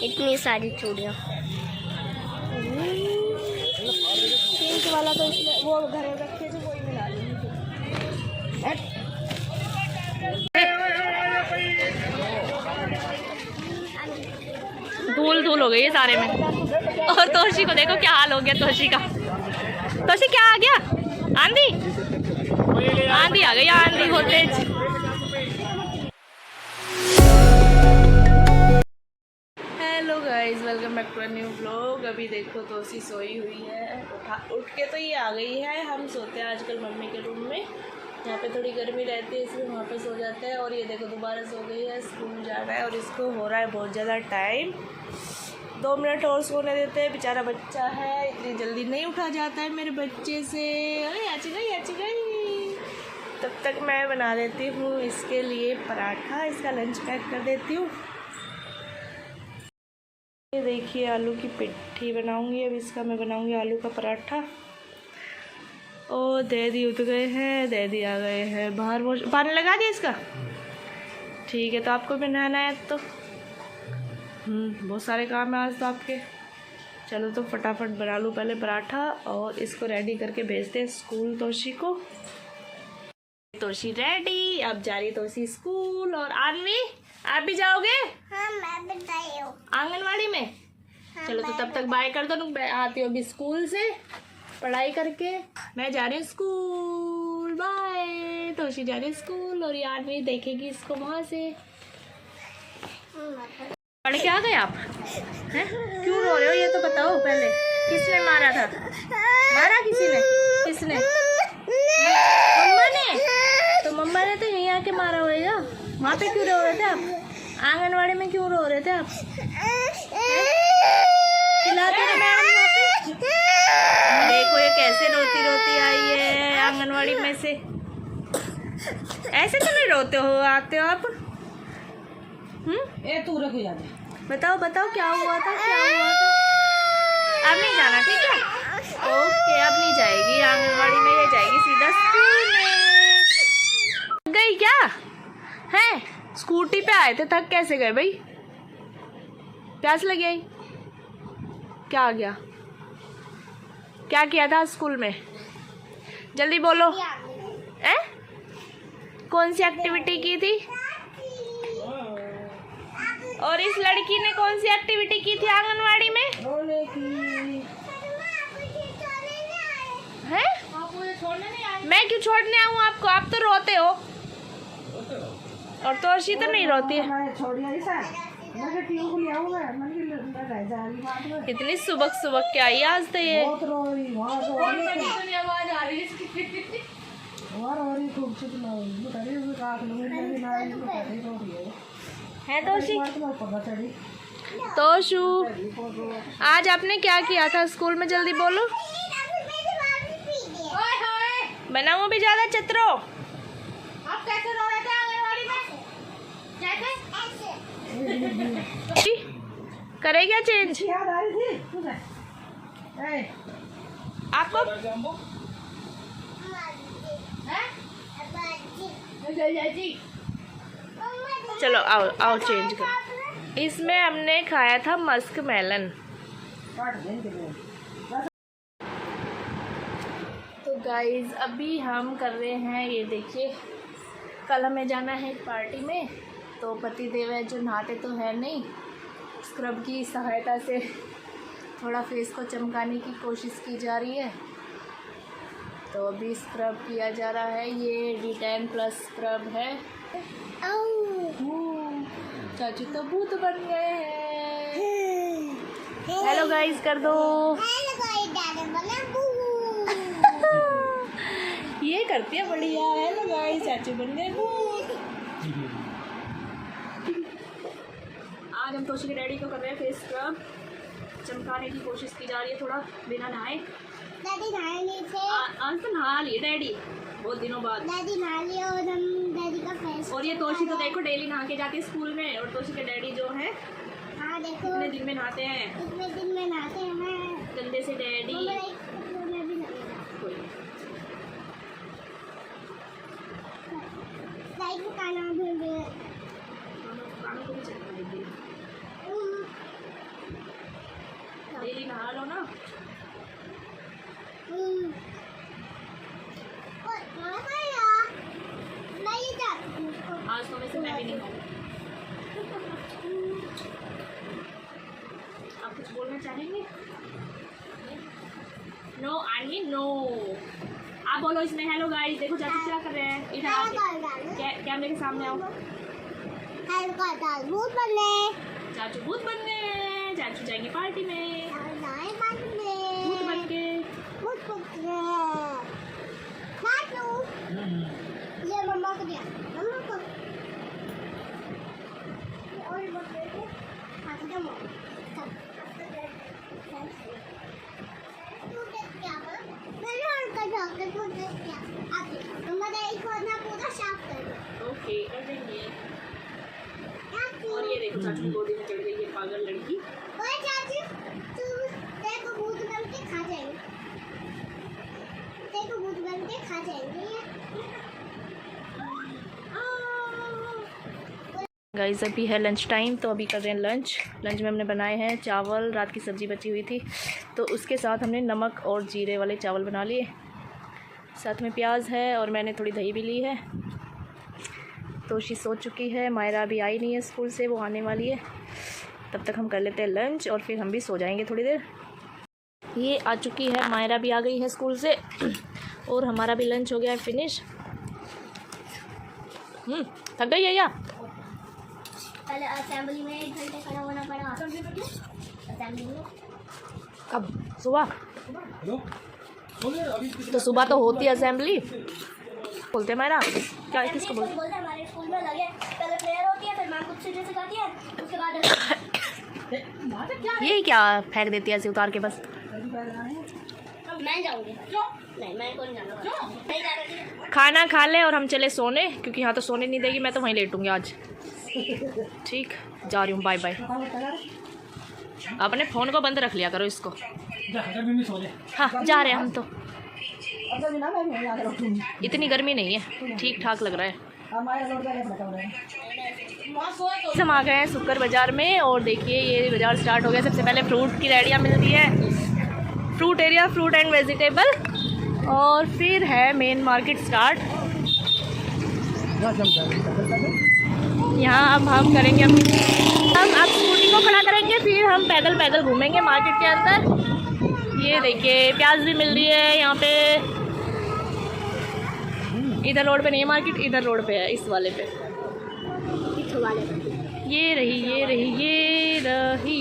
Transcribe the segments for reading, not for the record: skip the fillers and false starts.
इतनी सारी चूड़ियाँ। पिंक वाला तो इसमें वो घर में रखे जो वही मिला लूँगी। धूल धूल हो गई है सारे में। और तोशी को देखो क्या हाल हो गया तोशी का। तोशी क्या आ गया? आंधी आंधी आ गई, आंधी बहुत तेज। Hello guys, welcome back to a new vlog. अभी देखो तोशी सोई हुई है, उठ के तो ये आ गई है। हम सोते हैं आजकल मम्मी के रूम में, यहाँ पे थोड़ी गर्मी रहती है इसलिए वहाँ पे सो जाते हैं। और ये देखो दोबारा सो गई है, स्कूल जा रहा है और इसको हो रहा है बहुत ज़्यादा टाइम। 2 मिनट और सोने देते हैं, बेचारा बच्चा है, इतनी जल्दी नहीं उठा जाता है मेरे बच्चे से। अरे आची गई। तब तक मैं बना देती हूँ इसके लिए पराठा, इसका लंच पैक कर देती हूँ। ये देखिए आलू की पिट्ठी बनाऊँगी, अब इसका मैं बनाऊँगी आलू का पराठा। ओ दीदी उठ गए हैं, दीदी आ गए हैं बाहर। वो पानी लगा दिया इसका, ठीक है। तो आपको भी नहाना है तो बहुत सारे काम है आज तो आपके। चलो तो फटाफट बना लूँ पहले पराठा और इसको रेडी करके भेजते हैं स्कूल तोशी को। तोशी रेडी, अब जा रही तोशी स्कूल। और आनवी आप भी जाओगे? हाँ मैं बताई हूँ आंगनवाड़ी में। हाँ, चलो तो तब तक बाय कर दो। मैं आती हूँ अभी स्कूल से पढ़ाई करके, मैं जा रही हूँ स्कूल। बाय। तोशी जा रही है स्कूल और यार भी देखेगी इसको वहाँ से। पढ़ के आ गए आप हैं? क्यों रो रहे हो ये तो बताओ पहले। किसने मारा था? मारा किसी ने? किसने? मम्मा ने। तो मम्मा ने तो यहीं आके मारा होगा। वहाँ पे क्यों रो रहे थे आप? आंगनवाड़ी में क्यों रो रहे थे आप? खिलाते रहे मैडम वहाँ पे। देखो ये कैसे रोती रोती आई है आंगनवाड़ी में से। ऐसे तो नहीं रोते हो, आते हो आप? ए तू रख जा। बताओ क्या हुआ था? अब नहीं जाना, ठीक है? ओके, अब नहीं जाएगी आंगनवाड़ी में, ये जाएगी सीधा स्कूल में। गई क्या है? स्कूटी पे आए थे, थक कैसे गए भाई? प्यास लगी आई? क्या आ गया? क्या किया था स्कूल में? जल्दी बोलो। कौन सी एक्टिविटी की थी? और इस लड़की ने कौन सी एक्टिविटी की थी आंगनवाड़ी में? हैं? मैं क्यों छोड़ने आऊँ आपको? आप तो रोते हो। और तोशी तो नहीं रोती है। इतनी सुबह क्या आई आज तो ये। है तोशु, आज आपने क्या किया था स्कूल में? जल्दी बोलो। बनाओ भी ज्यादा चतरो। आप कैसे रो रहे थे आंगनवाड़ी में? कैसे? करे क्या चेंज? आपको चलो आओ चेंज करो। इसमें हमने खाया था मस्क मेलन। तो गाइज अभी हम कर रहे हैं, ये देखिए, कल हमें जाना है एक पार्टी में। तो पति देव है जो नहाते तो है नहीं, स्क्रब की सहायता से थोड़ा फेस को चमकाने की कोशिश की जा रही है। तो अभी स्क्रब किया जा रहा है, ये D10+ स्क्रब है। चाचू तो भूत बन गए हैं। हेलो गाइस कर दो। ये करती है बढ़िया। हेलो गाइस, चाचू बन गए भूत। आज हम तोशी के डैडी को कर रहे हैं फेस स्क्रब, चमकाने की कोशिश की जा रही है थोड़ा बिना नहाए। दादी नहाए नहीं थे। आज तो नहा लिए डैडी बहुत दिनों बाद। दादी नहा लिया और हम दादी का फेस। और ये तोशी तो देखो डेली नहा के जाती है स्कूल में। और तोशी के डैडी जो है, हाँ देखो, कितने दिन में नहाते हैं। इतने दिन में नहाते हैं गंदे से डैडी। मैं भी लाइट को काना भी कानों को भी चटका देंगे। मैं भी नहीं खाऊंगी। आप कुछ बोलना चाहेंगे? नो आनी नो। आप बोलो इसमें हेलो गाइस। देखो चाचू क्या कर रहे हैं, इधर आके कैमरे के सामने आओ। भूत बनने, चाचू भूत बन गए, चाचू जाएंगे पार्टी में भूत बन के। ये मम्मा को दिया, मम्मा को और बच्चे को हाथ दे मम्मा। तू देख क्या बोल, मैंने उनका जाकर तू देख क्या आते मम्मा दे इसको ना पूरा साफ कर दो। ओके कर देंगे। और ये देखो चाचू की गोदी में चढ़ गई ये पागल लड़की। ओए चाची, तू देखो भूत बन के खा जाएंगे, देखो भूत बन के खा जाएंगे ये। गाइस अभी है लंच टाइम, तो अभी कर रहे हैं लंच। लंच में हमने बनाए हैं चावल, रात की सब्ज़ी बची हुई थी तो उसके साथ हमने नमक और जीरे वाले चावल बना लिए। साथ में प्याज है और मैंने थोड़ी दही भी ली है। तोशी सो चुकी है, मायरा अभी आई नहीं है स्कूल से, वो आने वाली है। तब तक हम कर लेते हैं लंच और फिर हम भी सो जाएंगे थोड़ी देर। ये आ चुकी है, मायरा भी आ गई है स्कूल से और हमारा भी लंच हो गया है फिनिश। थक गई है या? पहले असेंबली में 1 घंटे खड़ा होना पड़ा। असेंबली में कब? सुबह? तो सुबह तो होती है असेंबली। बोलते मायरा क्या, किसको बोलते? बोलते हैं हमारे स्कूल में लगे, पहले प्रेयर होती है, फिर मैम कुछ चीजें सिखाती है, उसके बाद ये क्या फेंक देती है ऐसे उतार के बस? मैं जाऊंगी। नहीं मैं कौन जाना, नहीं जा रही। खाना खा ले और हम चले सोने, क्योंकि यहाँ तो सोने नहीं देगी, मैं तो वहीं लेटूंगी आज। ठीक, जा रही हूँ, बाय बाय। अपने फ़ोन को बंद रख लिया करो इसको। हाँ जा रहे हैं हम तो। इतनी गर्मी नहीं है, ठीक ठाक लग रहा है। हम आ गए हैं शुक्र बाज़ार में और देखिए ये बाज़ार स्टार्ट हो गया। सबसे पहले फ्रूट की रेडियाँ मिलती है, fruit area, fruit and vegetable, और फिर है मेन मार्केट स्टार्ट। यहाँ अब हम करेंगे, हम स्कूटी को खड़ा करेंगे, फिर हम पैदल पैदल घूमेंगे मार्केट के अंदर। ये देखिए प्याज भी मिल रही है यहाँ पे। इधर रोड पे नहीं है मार्केट, इधर रोड पे है, इस वाले पे। ये रही ये रही ये रही।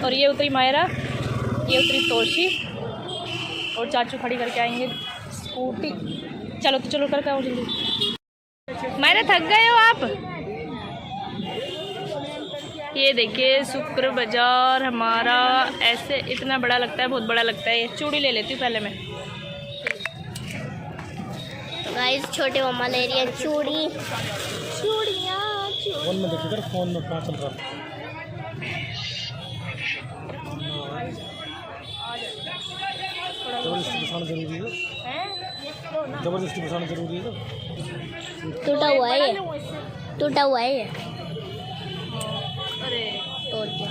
और ये उतरी मायरा, ये उतरी तोशी, और चाचू खड़ी करके आएंगे स्कूटी। चलो तो चलो करके आओ जल्दी। मायरा थक गए हो आप? ये देखिए शुक्र बाज़ार हमारा ऐसे इतना बड़ा लगता है, बहुत बड़ा लगता है। ये चूड़ी ले लेती हूँ पहले मैं। गाइस छोटे मम्मा ले रही है चूड़ी, चूड़ियाँ। फोन में देखिए, फोन में कहाँ चल रहा है। जबरदस्ती बसाना जरूरी है, जबरदस्ती बसाना जरूरी है। टूटा हुआ है ये, टूटा हुआ है ये, अरे तोड़ दिया।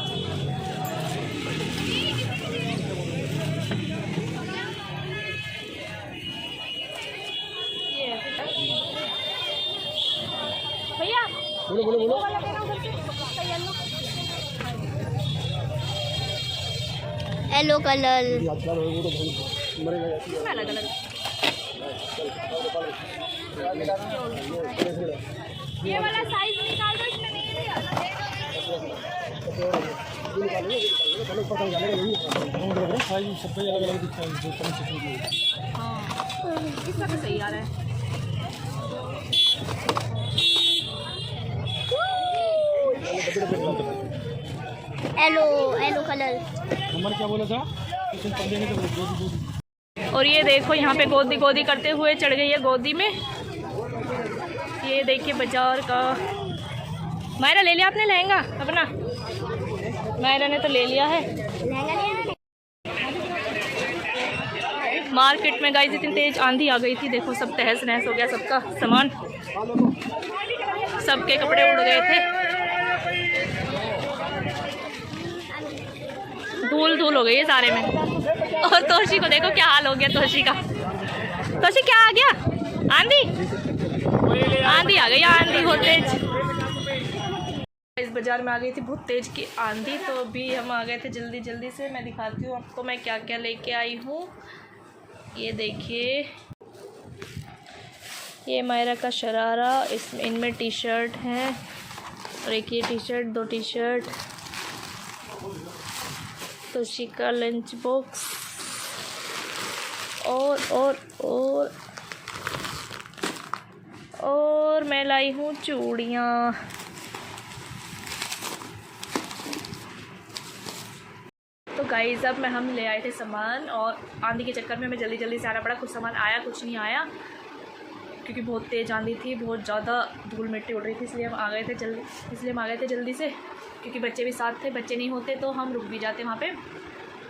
भैया बोलो बोलो बोलो। येलो कलर, अलग अलग। ये वाला साइज निकाल दो, इसमें नहीं है। सबका अलग अलग दिखता है। हाँ इसका तो सही आ रहा है। Yellow yellow colour. नंबर क्या बोला था? और ये देखो यहाँ पे गोदी गोदी करते हुए चढ़ गई है गोदी में। ये देखिए बाजार का। मायरा ले लिया आपने लहंगा अपना? मायरा ने तो ले लिया है। मार्केट में गाइस इतनी तेज आंधी आ गई थी, देखो सब तहस नहस हो गया, सबका सामान, सबके कपड़े उड़ गए थे, धूल धूल हो गई है सारे में। और तोशी को देखो क्या हाल हो गया, तोशी का। तोशी क्या आ गया? आंधी आंधी आ गई, आंधी बहुत तेज। इस बाज़ार में आ गई थी बहुत तेज की आंधी, तो अभी हम आ गए थे जल्दी जल्दी से। मैं दिखाती हूँ आपको मैं क्या क्या लेके आई हूँ। ये देखिए, ये मायरा का शरारा, इनमें टी शर्ट हैं, और एक ये T shirt, 2 T shirt, Toshi का लंच बॉक्स, और मैं लाई हूँ चूड़ियाँ। तो गाइस अब हम ले आए थे सामान, और आंधी के चक्कर में हमें जल्दी जल्दी से आना पड़ा। कुछ सामान आया, कुछ नहीं आया, क्योंकि बहुत तेज़ आंधी थी, बहुत ज़्यादा धूल मिट्टी उड़ रही थी, इसलिए हम आ गए थे जल्दी से, क्योंकि बच्चे भी साथ थे। बच्चे नहीं होते तो हम रुक भी जाते वहाँ पे।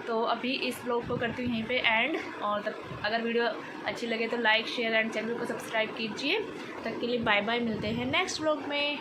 तो अभी इस ब्लॉग को करती हूँ यहीं पे एंड, और अगर वीडियो अच्छी लगे तो लाइक शेयर एंड चैनल को सब्सक्राइब कीजिए। तब के लिए बाय बाय, मिलते हैं नेक्स्ट ब्लॉग में।